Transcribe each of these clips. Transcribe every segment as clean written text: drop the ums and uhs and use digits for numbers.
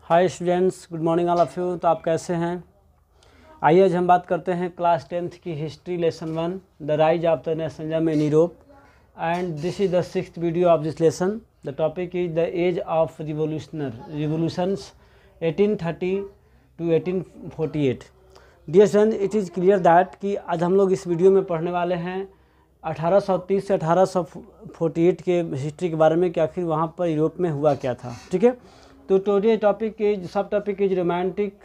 Hi students, good morning all of you. तो आप कैसे हैं? आइए आज हम बात करते हैं क्लास 10th की history lesson 1 the rise of the nationalism in Europe and this is the 6th video of this lesson. The topic is the age of revolutions 1830 to 1848। Dear student, it is clear that कि आज हम लोग इस video में पढ़ने वाले हैं 1830 से 1848 के हिस्ट्री के बारे में कि आखिर वहाँ पर यूरोप में हुआ क्या था। ठीक है, तो टुडे टॉपिक इज सब topic is romantic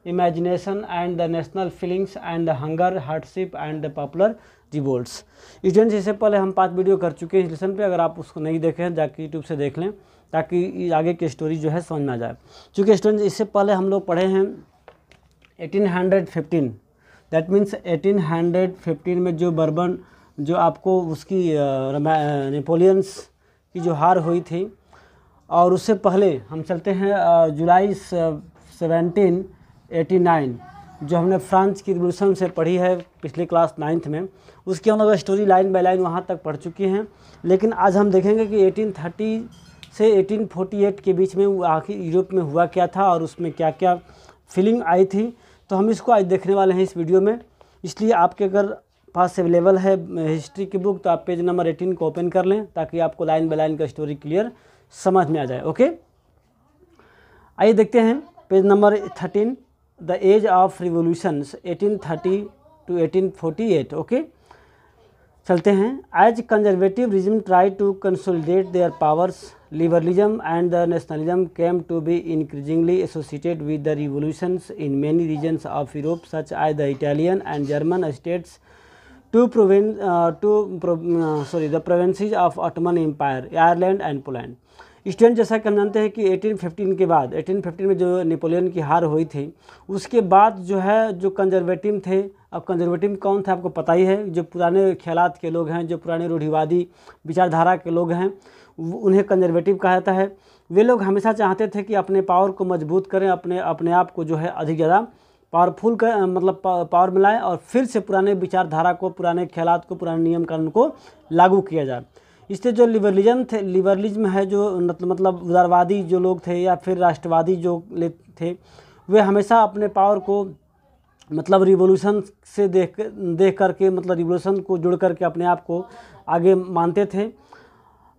imagination and the national feelings and the hunger hardship and the popular revolts. Students, इससे पहले हम 5 वीडियो कर चुके हैं इस लेसन पे। अगर आप उसको नहीं देखे हैं जाके यूट्यूब से देख लें ताकि आगे की स्टोरी जो है समझ में आ जाए। चूँकि स्टूडेंट्स इससे पहले हम लोग पढ़े हैं 1815, दैट मीन्स 1815 में जो बर्बन जो आपको उसकी नेपोलियंस की जो हार हुई थी, और उससे पहले हम चलते हैं जुलाई 1789 जो हमने फ्रांस की रिवॉल्यूशन से पढ़ी है पिछले क्लास 9th में। उसकी हम लोग स्टोरी लाइन बाय लाइन वहाँ तक पढ़ चुके हैं। लेकिन आज हम देखेंगे कि 1830 से 1848 के बीच में आखिर यूरोप में हुआ क्या था और उसमें क्या क्या फीलिंग आई थी। तो हम इसको आज देखने वाले हैं इस वीडियो में। इसलिए आपके अगर पास अवेलेबल है हिस्ट्री की बुक तो आप पेज नंबर 18 को ओपन कर लें ताकि आपको लाइन बाय लाइन का स्टोरी क्लियर समझ में आ जाए। ओके, आइए देखते हैं page number 13, the age of revolutions 1830 to 1848। Okay, चलते हैं। As conservative regime try to consolidate their powers, liberalism and the nationalism came to be increasingly associated with the revolutions in many regions of Europe such as the Italian and German states the provinces of Ottoman Empire, Ireland and Poland। Student, जैसा कि हम जानते हैं कि 1815 के बाद 1815 में जो नेपोलियन की हार हुई थी उसके बाद जो है जो कंजर्वेटिव थे। अब कंजर्वेटिव कौन थे आपको पता ही है, जो पुराने ख्यालात के लोग हैं, जो पुराने रूढ़िवादी विचारधारा के लोग हैं, उन्हें कंजर्वेटिव कहा जाता है। वे लोग हमेशा चाहते थे कि अपने पावर को मजबूत करें, अपने आप को जो है अधिक ज़्यादा पावरफुल का मतलब पावर मिलाएं और फिर से पुराने विचारधारा को, पुराने ख्यालात को, पुराने नियम कानून को लागू किया जाए। इससे जो लिबरलिज्म है, जो मतलब उदारवादी जो लोग थे या फिर राष्ट्रवादी जो थे, वे हमेशा अपने पावर को मतलब रिवोल्यूशन से देख करके मतलब रिवोल्यूशन को जुड़ करके अपने आप को आगे मानते थे।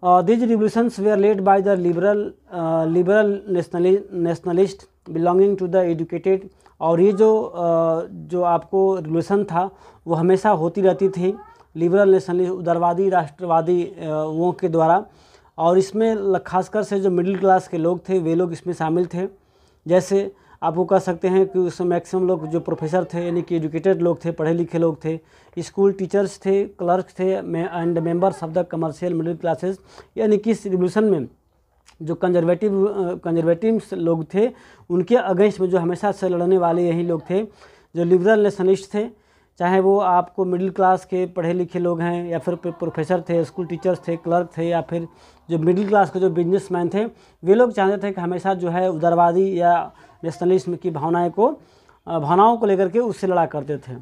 These revolutions were led by the liberal nationalist belonging to the educated. और ये जो आपको रिवोल्यूशन था वो हमेशा होती रहती थी लिबरल नेशनलिस्ट उदारवादी राष्ट्रवादी वो के द्वारा। और इसमें खासकर से जो मिडिल क्लास के लोग थे वे लोग इसमें शामिल थे। जैसे आपको कह सकते हैं कि उसमें मैक्सिमम लोग जो प्रोफेसर थे यानी कि एजुकेटेड लोग थे, पढ़े लिखे लोग थे, स्कूल टीचर्स थे, क्लर्क थे and members of the commercial middle classes. यानी कि इस रिवोल्यूशन में जो कंजर्वेटिव लोग थे उनके अगेंस्ट में जो हमेशा से लड़ने वाले यही लोग थे जो लिबरल नेशनलिस्ट थे। चाहे वो आपको मिडिल क्लास के पढ़े लिखे लोग हैं या फिर प्रोफेसर थे, स्कूल टीचर्स थे, क्लर्क थे, या फिर जो मिडिल क्लास के जो बिजनेसमैन थे, वे लोग चाहते थे कि हमेशा जो है उदारवादी या नेशनलिज्म की भावनाओं को लेकर के उससे लड़ा करते थे।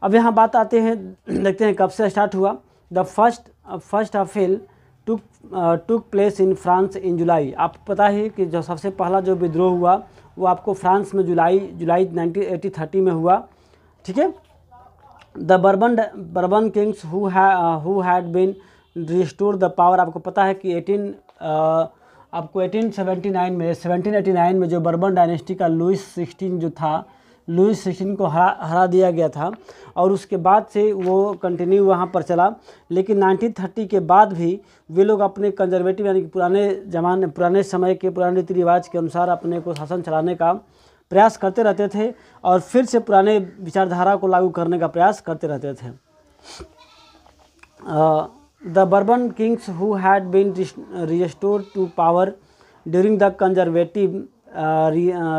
अब यहाँ बात आते हैं, देखते हैं कब से स्टार्ट हुआ। The first upheaval took place in France in July. आपको पता है कि जो सबसे पहला जो विद्रोह हुआ वो आपको फ्रांस में जुलाई 1830 में हुआ। ठीक है, the Bourbon kings who had been restored the power. आपको पता है कि 1789 में जो बर्बन डायनेस्टी का लुइस 16 को हरा दिया गया था और उसके बाद से वो कंटिन्यू वहाँ पर चला। लेकिन 1930 के बाद भी वे लोग अपने कंजर्वेटिव यानी कि पुराने समय के पुराने रीति रिवाज के अनुसार अपने को शासन चलाने का प्रयास करते रहते थे और फिर से पुराने विचारधारा को लागू करने का प्रयास करते रहते थे। The Bourbon kings who had been restored to power during the conservative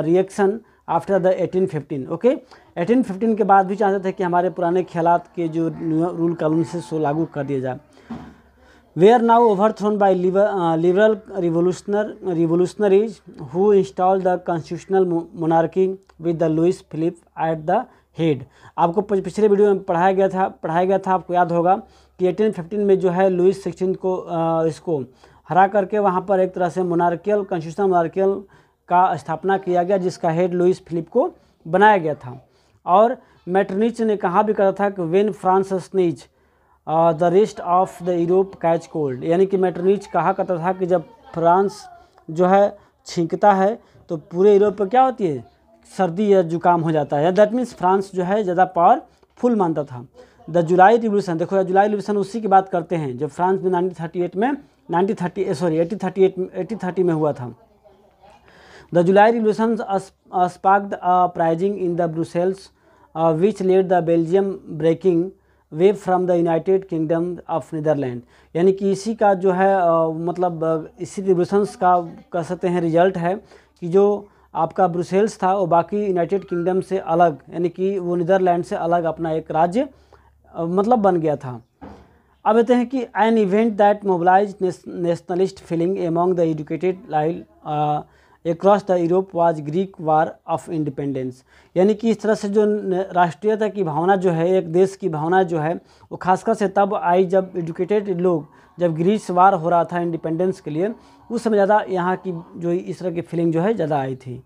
reaction after the 1815। Okay, 1815 के बाद भी चाहते थे कि हमारे पुराने ख्यालात के जो रूल कानून से सो लागू कर दिया जाए। They are now overthrown by liberal revolutionaries who install the constitutional monarchy with the Louis Philippe at the head. आपको पिछले वीडियो में पढ़ाया गया था, आपको याद होगा कि 1815 में जो है लुइस 16 को इसको हरा करके वहाँ पर एक तरह से कॉन्स्टिट्यूशनल मोनार्कियल का स्थापना किया गया, जिसका हेड लुइस फिलिप को बनाया गया था। और मेटरनिच ने कहा भी कहा था कि when France sneeze the rest of the Europe catch cold, यानी कि मेटरनिच कहा करता था कि जब फ्रांस जो है छींकता है तो पूरे यूरोप पर क्या होती है, सर्दी या जुकाम हो जाता है। दैट मीन्स फ्रांस जो है ज़्यादा पावरफुल मानता था। द जुलाई रिवोल्यूशन, देखो जुलाई रिवोल्यूशन उसी की बात करते हैं जब फ्रांस में 1830 में हुआ था। The July revolution sparked a uprising in the Brussels which led the Belgium breaking way from the United Kingdom of Netherland, यानी कि इसी का जो है मतलब इसी रिवोल्यूशंस का कह सकते हैं रिजल्ट है कि जो आपका ब्रुसेल्स था वो बाकी यूनाइटेड किंगडम से अलग, यानी कि वो नीदरलैंड से अलग अपना एक राज्य मतलब बन गया था। अब कहते हैं कि an event that mobilise nationalist feeling among the educated elite across the Europe was Greek war of independence, यानी कि इस तरह से जो राष्ट्रीयता की भावना जो है, एक देश की भावना जो है, वो खासकर से तब आई जब एजुकेटेड लोग, जब ग्रीस वार हो रहा था इंडिपेंडेंस के लिए, उस समय ज़्यादा यहाँ की जो इस तरह की फीलिंग जो है ज़्यादा आई थी।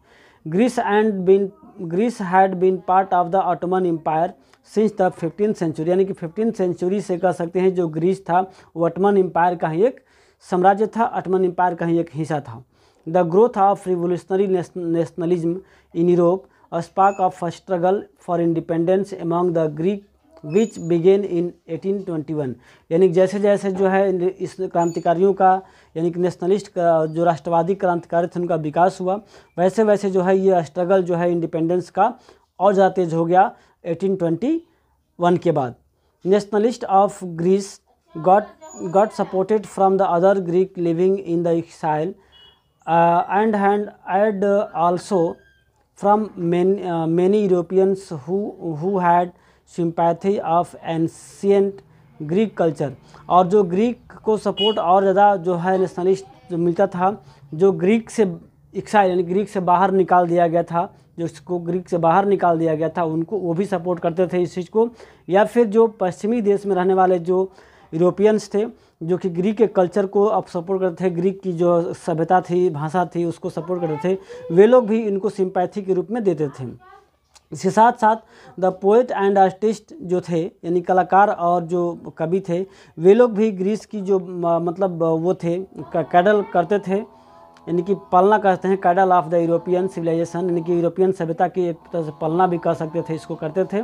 Greece had been part of the Ottoman Empire since the 15th century, यानी कि 15th सेंचुरी से कह सकते हैं जो ग्रीस था वो ऑटोमन एम्पायर का ही एक साम्राज्य था, ऑटोमन एम्पायर का ही एक हिस्सा था। The growth of revolutionary nationalism in Europe a spark of a struggle for independence among the Greek which began in 1821, यानी जैसे जैसे जो है इस क्रांतिकारियों का, यानी कि नेशनलिस्ट का जो राष्ट्रवादी क्रांतिकारी थे उनका विकास हुआ, वैसे वैसे जो है ये स्ट्रगल जो है इंडिपेंडेंस का और ज़्यादा तेज हो गया 1821 के बाद। Nationalist of Greece got supported from the other Greek living in the exile and also from many Europeans who had sympathy of ancient Greek culture, और जो ग्रीक को सपोर्ट और ज़्यादा जो है नेशनलिस्ट जो मिलता था, जो ग्रीक से एक्साइल यानी ग्रीक से बाहर निकाल दिया गया था, जो इसको ग्रीक से बाहर निकाल दिया गया था, उनको वो भी सपोर्ट करते थे इस चीज़ को, या फिर जो पश्चिमी देश में रहने वाले जो यूरोपियंस थे जो कि ग्रीक के कल्चर को अब सपोर्ट करते थे, ग्रीक की जो सभ्यता थी, भाषा थी, उसको सपोर्ट करते थे, वे लोग भी इनको सिंपैथी के रूप में देते थे। इसके साथ साथ द पोएट एंड आर्टिस्ट जो थे, यानी कलाकार और जो कवि थे, वे लोग भी ग्रीस की जो मतलब वो थे कैडल करते थे, यानी कि पालना करते हैं, cradle of the European civilization, यानी कि यूरोपियन सभ्यता की एक तरह से पालना भी कर सकते थे, इसको करते थे।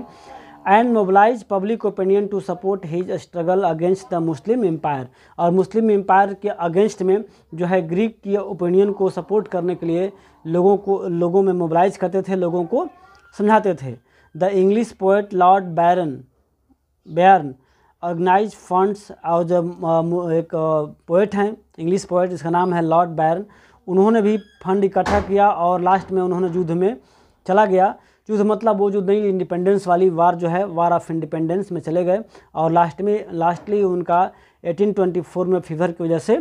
And mobilize public opinion to support his struggle against the Muslim empire, और मुस्लिम एम्पायर के अगेंस्ट में जो है ग्रीक की ओपिनियन को सपोर्ट करने के लिए लोगों में मोबिलाइज करते थे, लोगों को समझाते थे। The English poet Lord Byron organize funds, और जब एक पोएट हैं इंग्लिश पोएट, इसका नाम है लॉर्ड बैरन, उन्होंने भी फंड इकट्ठा किया और लास्ट में उन्होंने युद्ध में चला गया। युद्ध मतलब वो जो नई इंडिपेंडेंस वाली वार जो है, वार ऑफ इंडिपेंडेंस में चले गए, और लास्टली उनका 1824 में फीवर की वजह से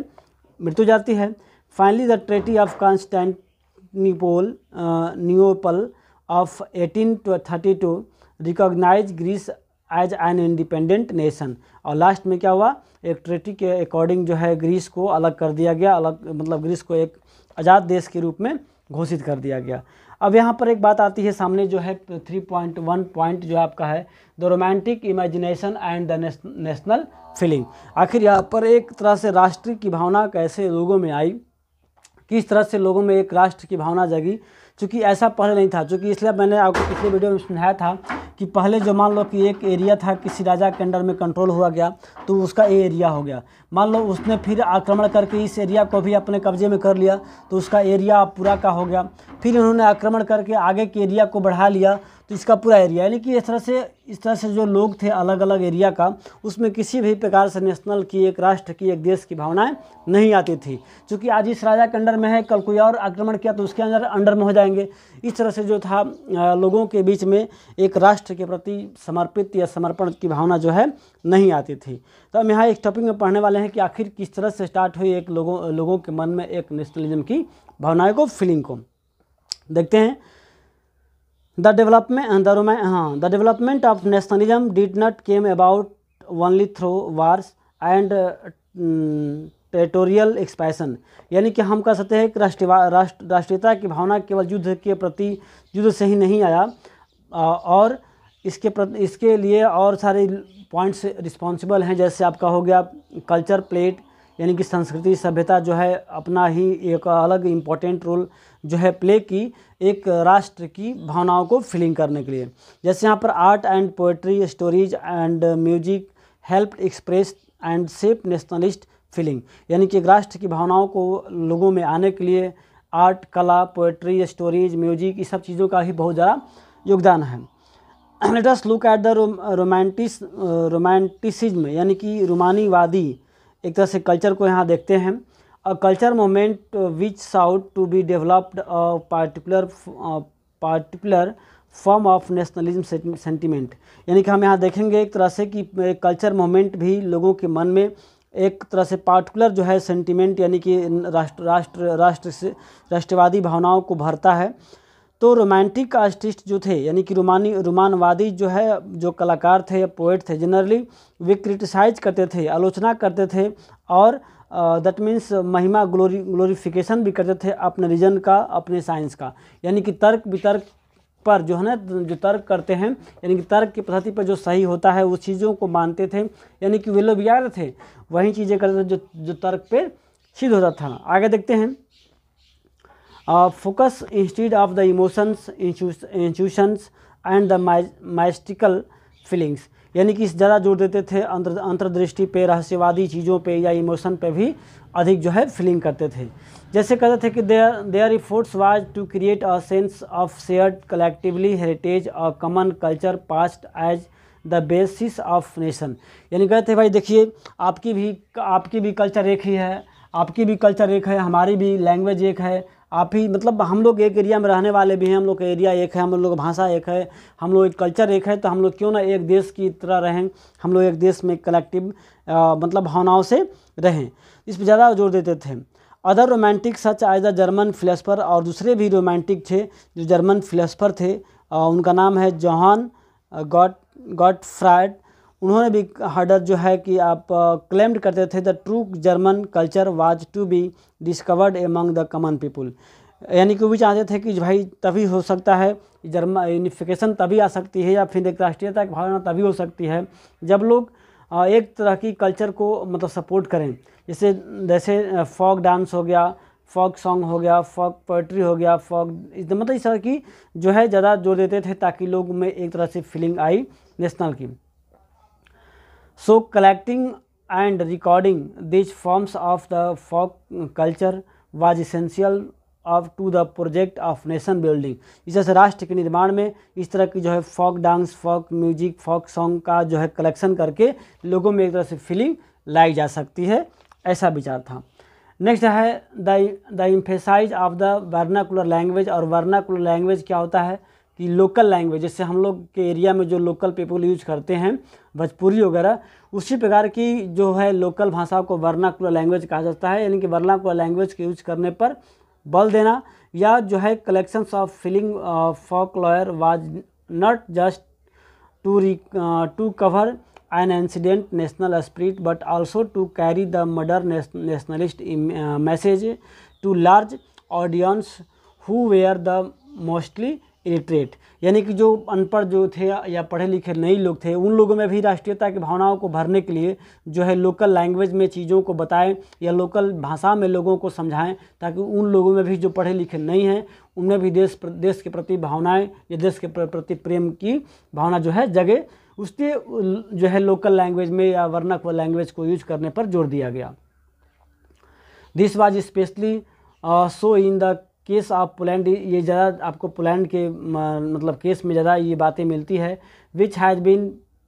मृत्यु जाती है। Finally the treaty of Constantinople of 1832 recognize Greece as an independent nation, और लास्ट में क्या हुआ, एक ट्रेटी के अकॉर्डिंग जो है ग्रीस को अलग कर दिया गया, अलग मतलब ग्रीस को एक आज़ाद देश के रूप में घोषित कर दिया गया। अब यहाँ पर एक बात आती है सामने जो है 3.1 पॉइंट जो आपका है the romantic imagination and the national feeling. आखिर यहाँ पर एक तरह से राष्ट्र की भावना कैसे लोगों में आई, किस तरह से लोगों में एक राष्ट्र की भावना जगी, चूँकि ऐसा पहले नहीं था। चूँकि इसलिए मैंने आपको पिछले वीडियो में समझाया था कि पहले जो मान लो कि एक एरिया था किसी राजा के अंडर में कंट्रोल हुआ गया तो उसका ए एरिया हो गया, मान लो उसने फिर आक्रमण करके इस एरिया को भी अपने कब्जे में कर लिया तो उसका एरिया पूरा का हो गया, फिर उन्होंने आक्रमण करके आगे के एरिया को बढ़ा लिया तो इसका पूरा एरिया, यानी कि इस तरह से जो लोग थे अलग अलग एरिया का, उसमें किसी भी प्रकार से नेशनल की, एक राष्ट्र की, एक देश की भावनाएं नहीं आती थी। क्योंकि आज इस राजा के अंडर में है, कल कोई और आक्रमण किया तो उसके अंडर में हो जाएंगे। इस तरह से जो था लोगों के बीच में एक राष्ट्र के प्रति समर्पित या समर्पण की भावना जो है नहीं आती थी। तो हम यहाँ एक टॉपिक में पढ़ने वाले हैं कि आखिर किस तरह से स्टार्ट हुई एक लोगों के मन में एक नेशनलिज्म की भावनाएं को, फीलिंग को। देखते हैं the development of nationalism did not came about only through wars and territorial expansion, यानी कि हम कह सकते हैं कि राष्ट्रीयता की भावना केवल युद्ध के प्रति युद्ध से ही नहीं आया, और इसके लिए और सारे पॉइंट्स रिस्पॉन्सिबल हैं। जैसे आपका हो गया कल्चर प्लेट, यानी कि संस्कृति सभ्यता जो है अपना ही एक अलग इम्पोर्टेंट रोल जो है प्ले की एक राष्ट्र की भावनाओं को फीलिंग करने के लिए। जैसे यहाँ पर art and poetry, stories and music help express and shape nationalist feeling, यानी कि एक राष्ट्र की भावनाओं को लोगों में आने के लिए आर्ट, कला, पोएट्री, स्टोरीज, म्यूजिक, इस सब चीज़ों का ही बहुत ज़्यादा योगदान है। Let us look at the romanticism, यानी कि रोमानीवादी एक तरह से कल्चर को यहाँ देखते हैं। A culture moment which sought to be developed a particular form of nationalism sentiment, यानी कि हम यहाँ देखेंगे एक तरह से कि कल्चर मोमेंट भी लोगों के मन में एक तरह से पार्टिकुलर जो है सेंटिमेंट, यानी कि राष्ट्रवादी भावनाओं को भरता है। तो रोमांटिक आर्टिस्ट जो थे, यानी कि रोमानवादी जो है जो कलाकार थे या पोएट थे, जनरली वे क्रिटिसाइज करते थे, आलोचना करते थे, और दैट मीन्स महिमा ग्लोरिफिकेशन भी करते थे अपने रीजन का, अपने साइंस का, यानी कि तर्क वितर्क पर जो है ना, जो तर्क करते हैं, यानी कि तर्क की पद्धति पर जो सही होता है उस चीज़ों को मानते थे, यानी कि वे लोग यार थे वही चीज़ें करते थे जो तर्क पे सिद्ध होता था। आगे देखते हैं, focus instead of the emotions, intuitions and the mystical feelings, यानी कि ज़्यादा जोर देते थे अंतर्दृष्टि पे, रहस्यवादी चीज़ों पे या इमोशन पे भी अधिक जो है फीलिंग करते थे। जैसे कहते थे कि their efforts was to create a sense of shared collectively heritage, a common culture past as the basis of nation, यानी कहते थे भाई देखिए आपकी भी कल्चर एक ही है, आपकी भी कल्चर एक है, हमारी भी लैंग्वेज एक है, आप ही मतलब हम लोग एक एरिया में रहने वाले भी हैं, हम लोग का एरिया एक है, हम लोग का भाषा एक है, हम लोग एक कल्चर एक है, तो हम लोग क्यों ना एक देश की तरह रहें, हम लोग एक देश में कलेक्टिव मतलब भावनाओं से रहें, इस पर ज़्यादा जोर देते थे। Other romantic such as the German philosopher, और दूसरे भी रोमांटिक थे जो जर्मन फिलोसफर थे, उनका नाम है जोहान गॉटफ्राइड, उन्होंने भी हार्डर जो है कि आप क्लेम्ड करते थे the true German culture was to be discovered among the common people, यानी कि वो चाहते थे कि भाई तभी हो सकता है जर्मन यूनिफिकेशन, तभी आ सकती है या फिर एक राष्ट्रीयता की भावना तभी हो सकती है जब लोग एक तरह की कल्चर को मतलब सपोर्ट करें। जैसे फॉक डांस हो गया, फॉक सॉन्ग हो गया, फॉक पोएट्री हो गया, फॉक मतलब इस तरह की जो है ज़्यादा जोर देते थे ताकि लोग में एक तरह से फीलिंग आई नेशनल की। So collecting and recording these forms of the folk culture was essential to the project of nation building। इस तरह से राष्ट्र के निर्माण में इस तरह की जो है folk dance, folk music, folk song का जो है कलेक्शन करके लोगों में एक तरह से फीलिंग लाई जा सकती है, ऐसा विचार था। नेक्स्ट है the emphasize of the vernacular language, और वर्नाकुलर लैंग्वेज क्या होता है कि लोकल लैंग्वेज, जैसे हम लोग के एरिया में जो लोकल पीपल यूज करते हैं भोजपुरी वगैरह, उसी प्रकार की जो है लोकल भाषा को वर्नाकुलर लैंग्वेज कहा जाता है, यानी कि वर्नाकुलर लैंग्वेज के यूज करने पर बल देना, या जो है collections of feeling folklore was not just to cover an incident national spirit but also to carry the modern nationalist message to large audience who were the mostly illiterate, यानी कि जो अनपढ़ जो थे या पढ़े लिखे नए लोग थे, उन लोगों में भी राष्ट्रीयता की भावनाओं को भरने के लिए जो है लोकल लैंग्वेज में चीज़ों को बताएं या लोकल भाषा में लोगों को समझाएं, ताकि उन लोगों में भी जो पढ़े लिखे नहीं हैं उनमें भी देश के प्रति भावनाएं या देश के प्रति प्रेम की भावना जो है जगे। उसके जो है लोकल लैंग्वेज में या वर्नाकुलर लैंग्वेज को यूज करने पर जोर दिया गया। This was specially so in the case of Poland, ये ज़्यादा आपको पोलैंड के मतलब केस में ज़्यादा ये बातें मिलती है, which has been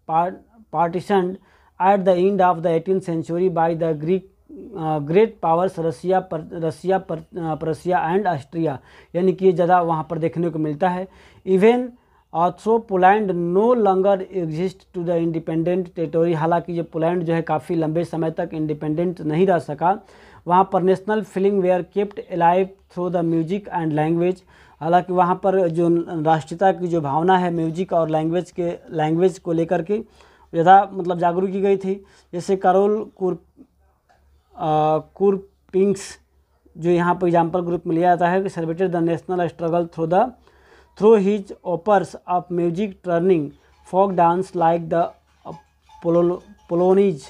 partitioned at the end of the 18th century by the great powers Russia, Prussia and Austria, यानी कि ये ज़्यादा वहाँ पर देखने को मिलता है। Even so Poland no longer exist to the independent territory, हालांकि ये पोलैंड जो है काफ़ी लंबे समय तक इंडिपेंडेंट नहीं रह सका, वहाँ पर national feeling were kept alive through the music and language, हालांकि वहाँ पर जो राष्ट्रीयता की जो भावना है म्यूजिक और लैंग्वेज को लेकर के ज़्यादा मतलब जागरूक की गई थी। जैसे कुरपिंग्स, जो यहाँ पर एग्जाम्पल ग्रुप में लिया जाता है, कि celebrated the national struggle through his operas of music turning folk dance like the polonaise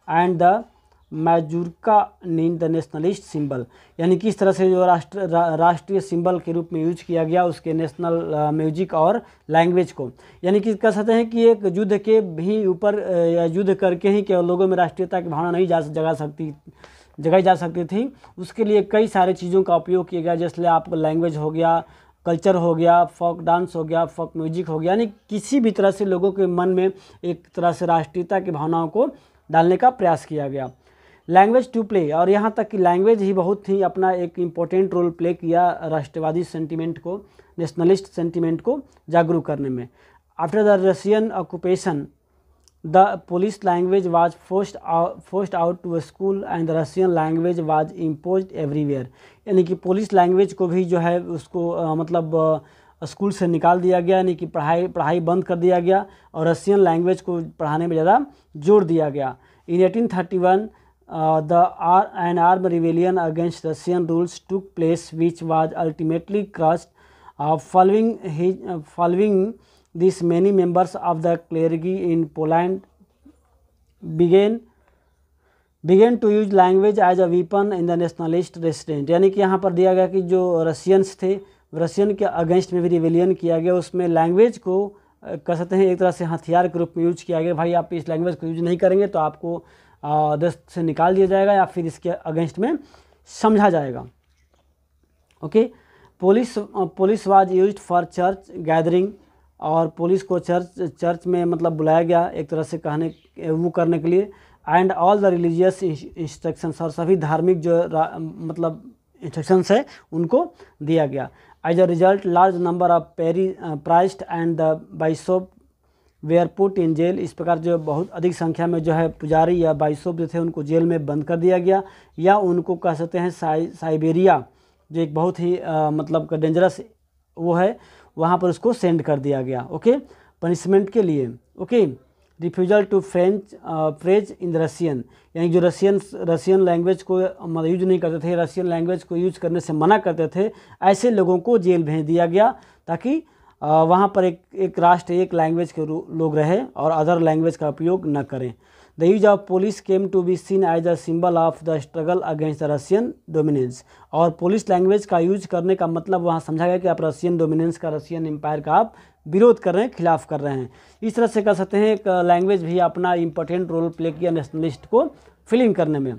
and the mazurka in the nationalist symbol. यानी कि इस तरह से जो राष्ट्रीय सिंबल के रूप में यूज किया गया उसके नेशनल म्यूजिक और लैंग्वेज को। यानी कि कह सकते हैं कि एक युद्ध के भी ऊपर युद्ध करके ही केवल लोगों में राष्ट्रीयता की भावना नहीं जगाई जा सकती थी, उसके लिए कई सारे चीज़ों का उपयोग किया गया, जैसे आपको लैंग्वेज हो गया, कल्चर हो गया, फोक डांस हो गया, फोक म्यूजिक हो गया। यानी किसी भी तरह से लोगों के मन में एक तरह से राष्ट्रीयता की भावनाओं को डालने का प्रयास किया गया। लैंग्वेज टू प्ले, और यहाँ तक कि लैंग्वेज ही बहुत ही अपना एक इम्पोर्टेंट रोल प्ले किया राष्ट्रवादी सेंटिमेंट को, नेशनलिस्ट सेंटिमेंट को जागरूक करने में। After the Russian occupation the Polish language was forced out to school and the Russian language was imposed everywhere. यानी कि पोलिश लैंग्वेज को भी जो है उसको स्कूल से निकाल दिया गया, यानी कि पढ़ाई बंद कर दिया गया और रशियन लैंग्वेज को पढ़ाने में ज़्यादा जोर दिया गया। इन 1831 an armed rebellion against Russian rules took place, which was ultimately crushed. Following this, many members of the clergy in Poland began to use language as a weapon in the nationalist resistance। यानी कि यहाँ पर दिया गया कि जो Russians थे, Russian के अगेंस्ट में भी रिवेलियन किया गया, उसमें लैंग्वेज को कह सकते हैं एक तरह से हथियार के रूप में यूज किया गया। भाई आप इस लैंग्वेज को यूज नहीं करेंगे तो आपको देश से निकाल दिया जाएगा या फिर इसके अगेंस्ट में समझा जाएगा। Okay, police was used for church gathering, और पुलिस को चर्च में मतलब बुलाया गया एक तरह से वो करने के लिए। And all the religious instructions, और सभी धार्मिक जो मतलब इंस्ट्रक्शंस है उनको दिया गया। As a result large number of priest and the bishop were put in jail. इस प्रकार जो बहुत अधिक संख्या में जो है पुजारी या बाइशोप जो थे उनको जेल में बंद कर दिया गया, या उनको कह सकते हैं साइबेरिया, जो एक बहुत ही मतलब डेंजरस वो है, वहाँ पर उसको सेंड कर दिया गया। ओके, पनिशमेंट के लिए। Okay, refusal to phrase in Russian, यानी जो रशियन लैंग्वेज को मतलब यूज नहीं करते थे, रशियन लैंग्वेज को यूज करने से मना करते थे, ऐसे लोगों को जेल भेज दिया गया ताकि वहाँ पर एक राष्ट्र एक लैंग्वेज के लोग रहे और अदर लैंग्वेज का उपयोग न करें। The use of Polish came to be seen as a symbol of the struggle against the Russian dominance, और पुलिस लैंग्वेज का यूज करने का मतलब वहाँ समझा गया कि आप रशियन डोमिनेंस का, रशियन एम्पायर का आप विरोध कर रहे हैं, खिलाफ कर रहे हैं। इस तरह से कह सकते हैं एक लैंग्वेज भी अपना इम्पोर्टेंट रोल प्ले किया नेशनलिस्ट को फीलिंग करने में।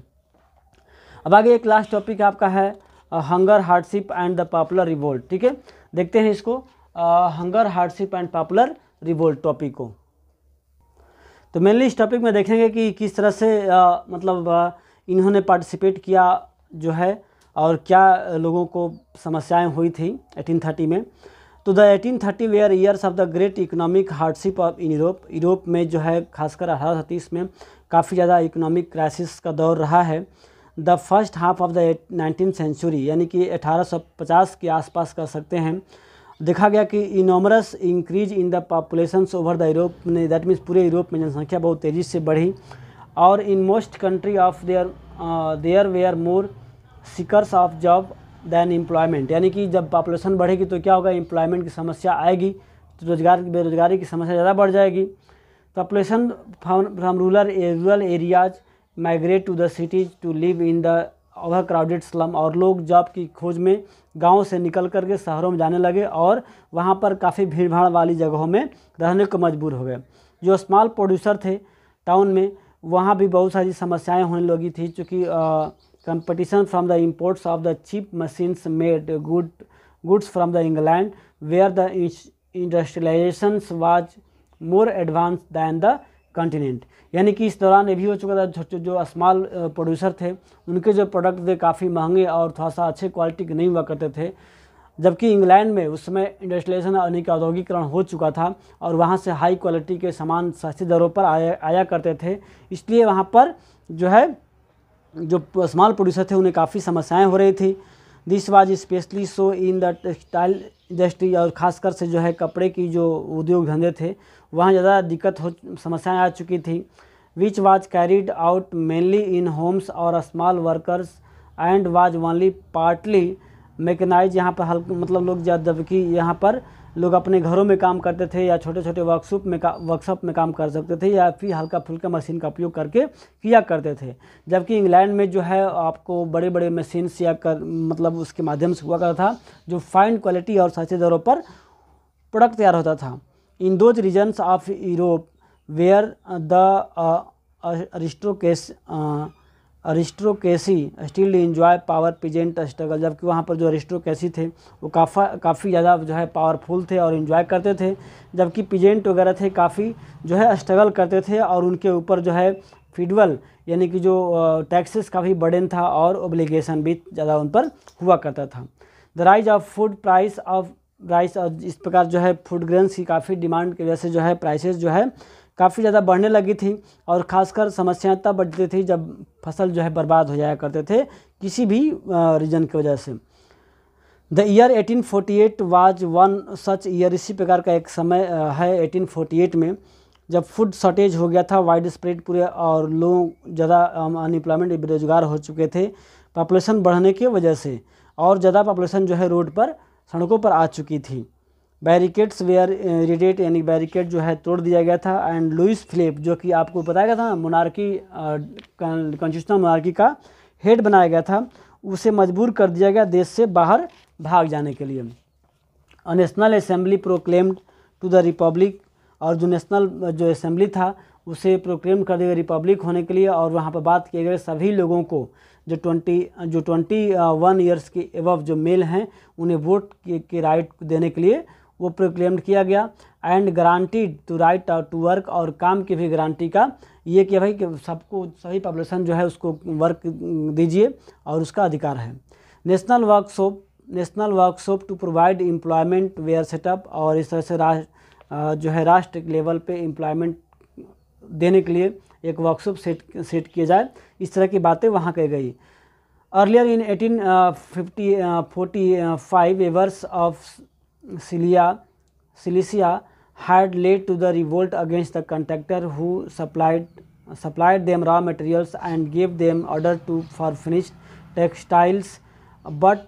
अब आगे एक लास्ट टॉपिक आपका है hunger, hardship and the popular revolt. ठीक है, देखते हैं इसको, hunger, hardship and popular revolt topic को। तो मेनली इस टॉपिक में देखेंगे कि किस तरह से इन्होंने पार्टिसिपेट किया जो है, और क्या लोगों को समस्याएं हुई थी 1830 में। तो the 1830 were years of the great economic hardship of in Europe में जो है खासकर 1830 में काफ़ी ज़्यादा इकोनॉमिक क्राइसिस का दौर रहा है। The first half of the 19th century, यानी कि 1850 के आसपास कह सकते हैं, देखा गया कि enormous increase in the populations over the Europe ने, दैट मीन्स पूरे यूरोप में जनसंख्या बहुत तेज़ी से बढ़ी, और in most country of there were more seekers of job than employment. यानी कि जब पॉपुलेशन बढ़ेगी तो क्या होगा, एम्प्लॉयमेंट की समस्या आएगी, तो बेरोजगारी की समस्या ज़्यादा बढ़ जाएगी। Population from rural areas migrate to the cities to live in the overcrowded slum, और लोग जॉब की खोज में गांव से निकल करके शहरों में जाने लगे और वहां पर काफ़ी भीड़ भाड़ वाली जगहों में रहने को मजबूर हो गए। जो स्मॉल प्रोड्यूसर थे टाउन में, वहां भी बहुत सारी समस्याएं होने लगी थी, चूँकि competition from the imports of the cheap machines made goods from the England where the industrialization was more advance than the continent. यानी कि इस दौरान ये भी हो चुका था, जो स्मॉल प्रोड्यूसर थे उनके जो प्रोडक्ट थे काफ़ी महंगे और थोड़ा सा अच्छे क्वालिटी के नहीं हुआ करते थे, जबकि इंग्लैंड में उस समय इंडस्ट्रियलाइजेशन यानी कि औद्योगिकरण हो चुका था और वहाँ से हाई क्वालिटी के सामान सस्ती दरों पर आया करते थे। इसलिए वहाँ पर जो है जो स्मॉल प्रोड्यूसर थे उन्हें काफ़ी समस्याएँ हो रही थी। This was specially so in the textile industry, और ख़ासकर से जो है कपड़े की जो उद्योग धंधे थे वहाँ ज़्यादा समस्याएं आ चुकी थी। Which was carried out mainly in homes और small workers and was only partly mechanised. यहाँ पर हल्का मतलब लोग जबकि यहाँ पर लोग अपने घरों में काम करते थे या छोटे छोटे वर्कशॉप में काम कर सकते थे या फिर हल्का फुल्का मशीन का उपयोग करके किया करते थे। जबकि इंग्लैंड में जो है आपको बड़े बड़े मशीन्स या मतलब उसके माध्यम से हुआ करता था जो फाइन क्वालिटी और सस्ते दरों पर प्रोडक्ट तैयार होता था। In those regions of Europe where the aristocracy still enjoy power peasant struggle. जबकि वहाँ पर जो अरिस्टोक्रेसी थे वो काफ़ी ज़्यादा जो है पावरफुल थे और इन्जॉय करते थे, जबकि पीजेंट वगैरह थे काफ़ी जो है स्ट्रगल करते थे और उनके ऊपर जो है फीडरल यानी कि जो टैक्सेस का भी बर्डन था और ओब्लिगेशन भी ज़्यादा उन पर हुआ करता था। The rise of food price और इस प्रकार जो है फूड ग्रेन्स की काफ़ी डिमांड की वजह से जो है प्राइसेस जो है काफ़ी ज़्यादा बढ़ने लगी थी और ख़ासकर समस्याएं तब बढ़ती थी जब फसल जो है बर्बाद हो जाया करते थे किसी भी रीजन की वजह से। The year 1848 was one such year. इसी प्रकार का एक समय है 1848 में जब फूड शॉर्टेज हो गया था वाइड स्प्रेड पूरे और लोग ज़्यादा अनएम्प्लॉयमेंट बेरोजगार हो चुके थे पॉपुलेशन बढ़ने की वजह से और ज़्यादा पॉपुलेशन जो है रोड पर सड़कों पर आ चुकी थी। बैरिकेड्स वेयर इरिटेट यानी बैरिकेड जो है तोड़ दिया गया था एंड लुइस फिलिप जो कि आपको बताया गया था मोनार्की कॉन्स्टिट्यूशनल मोनार्की का हेड बनाया गया था उसे मजबूर कर दिया गया देश से बाहर भाग जाने के लिए। National assembly proclaimed to the republic और जो नेशनल जो असेंबली था उसे प्रोक्लेम कर दिया रिपब्लिक होने के लिए और वहाँ पर बात किए गए सभी लोगों को जो 21 ईयर्स के एबव जो मेल हैं उन्हें वोट के राइट देने के लिए वो प्रोक्लेम्ड किया गया and guaranteed to right to work और काम की भी गारंटी का ये कि भाई कि सबको सही पॉपुलेशन जो है उसको वर्क दीजिए और उसका अधिकार है। National workshop to provide employment where set up और इस तरह से जो है राष्ट्र लेवल पे एम्प्लॉयमेंट देने के लिए एक वर्कशॉप सेट किया जाए, इस तरह की बातें वहाँ कही गई। Earlier in 1845 weavers of Cilicia had led to the revolt against the contractor who supplied them raw materials and gave them order for finished textiles but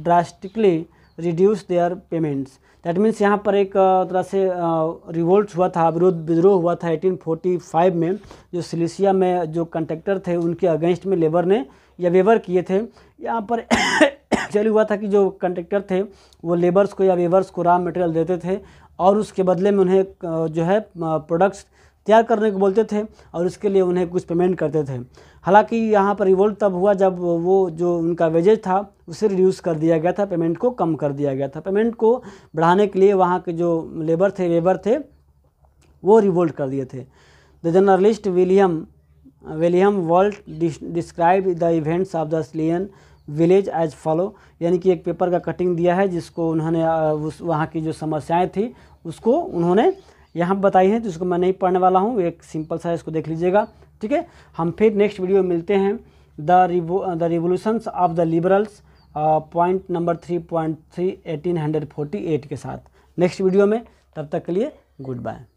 drastically reduced their payments. That means यहाँ पर एक तरह से revolt हुआ था, विद्रोह हुआ था 1845 में जो सिलिसिया में जो कंट्रैक्टर थे उनके अगेंस्ट में लेबर ने या वेवर किए थे। यहाँ पर एक्चुअली हुआ था कि जो कंट्रैक्टर थे वो लेबर्स को या वेवर्स को रॉ मटेरियल देते थे और उसके बदले में उन्हें जो है प्रोडक्ट्स तैयार करने को बोलते थे और उसके लिए उन्हें कुछ पेमेंट करते थे। हालांकि यहाँ पर रिवोल्ट तब हुआ जब वो जो उनका वेजेज था उसे रिड्यूस कर दिया गया था, पेमेंट को कम कर दिया गया था। पेमेंट को बढ़ाने के लिए वहाँ के जो लेबर थे वेबर थे वो रिवोल्ट कर दिए थे। The journalist William Walt describe the events of the Sicilian village as follow, यानी कि एक पेपर का कटिंग दिया है जिसको उन्होंने वहाँ की जो समस्याएं थी उसको उन्होंने यहाँ बताई है, जिसको मैं नहीं पढ़ने वाला हूँ, एक सिंपल सा इसको देख लीजिएगा। ठीक है, हम फिर नेक्स्ट वीडियो में मिलते हैं the revolutions of the liberals point number 3.3 1848 के साथ नेक्स्ट वीडियो में। तब तक के लिए गुड बाय।